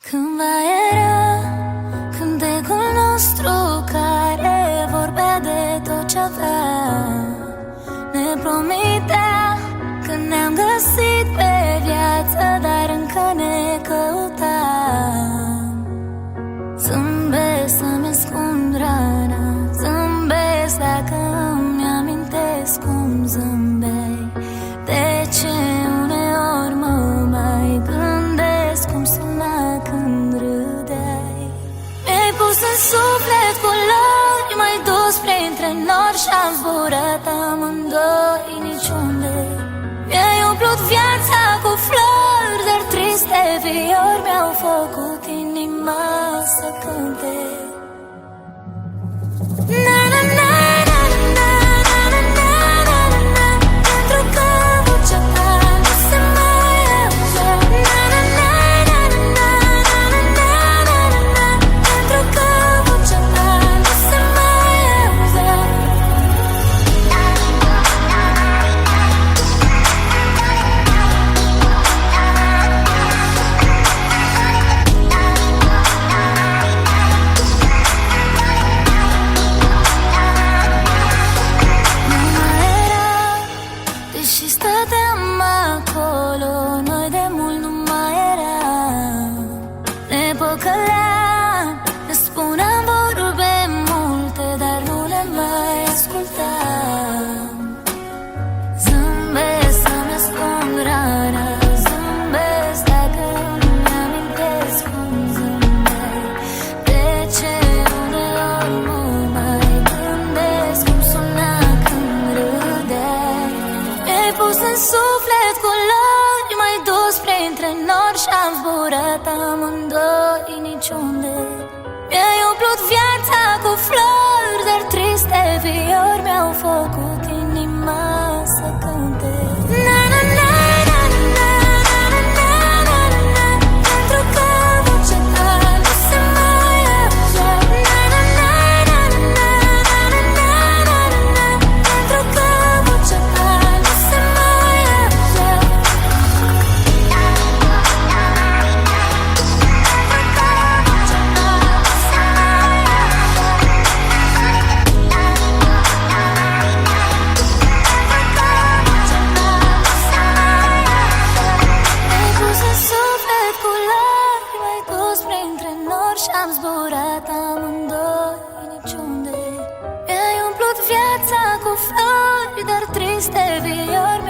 Cândva era cântecul nostru care vorbea de tot ce avea. Ne promitea că ne-am găsit pe viață, dar încă ne căutam. Zâmbesc să-mi ascund rana, zâmbesc dacă îmi amintesc cum zâmbeai. De ce uneori mă mai gândesc cum suna când râdeai? Mi-ai pus în suflet culori, m-ai dus printre nori și-am zburat amândoi niciunde. Mi-ai umplut viața cu flori, dar triste viori mi-au făcut inima să cânte. Na na na na na na na na na na na, pentru că vocea ta nu se mai auze. Na na na na na na na na na na na, pentru că vocea ta nu se mai auze. Deși stăteam acolo, noi de mult nu mai eram. Ne păcăleam, ne spuneam vorbe multe, dar nu le mai ascultam. Zâmbesc să-mi ascund rana, zâmbesc dacă îmi amintesc cum zâmbeai. De ce uneori mă mai gândesc cum suna când râdeai? Mi-ai pus în suflet culori, m-ai dus printre nori și-am zburat amândoi niciunde. Mi-ai umplut viața cu flori, dar triste viori mi-au făcut inima să cânte. Na na na na na na na na na na na, pentru că vocea ta nu se mai auze. Na na na na na na na na na na na, pentru că vocea ta nu se mai auze. Mi-ai pus în suflet culori, m-ai dus printre nori și-am zburat amândoi niciunde. Mi-ai umplut viața cu flori, dar triste viori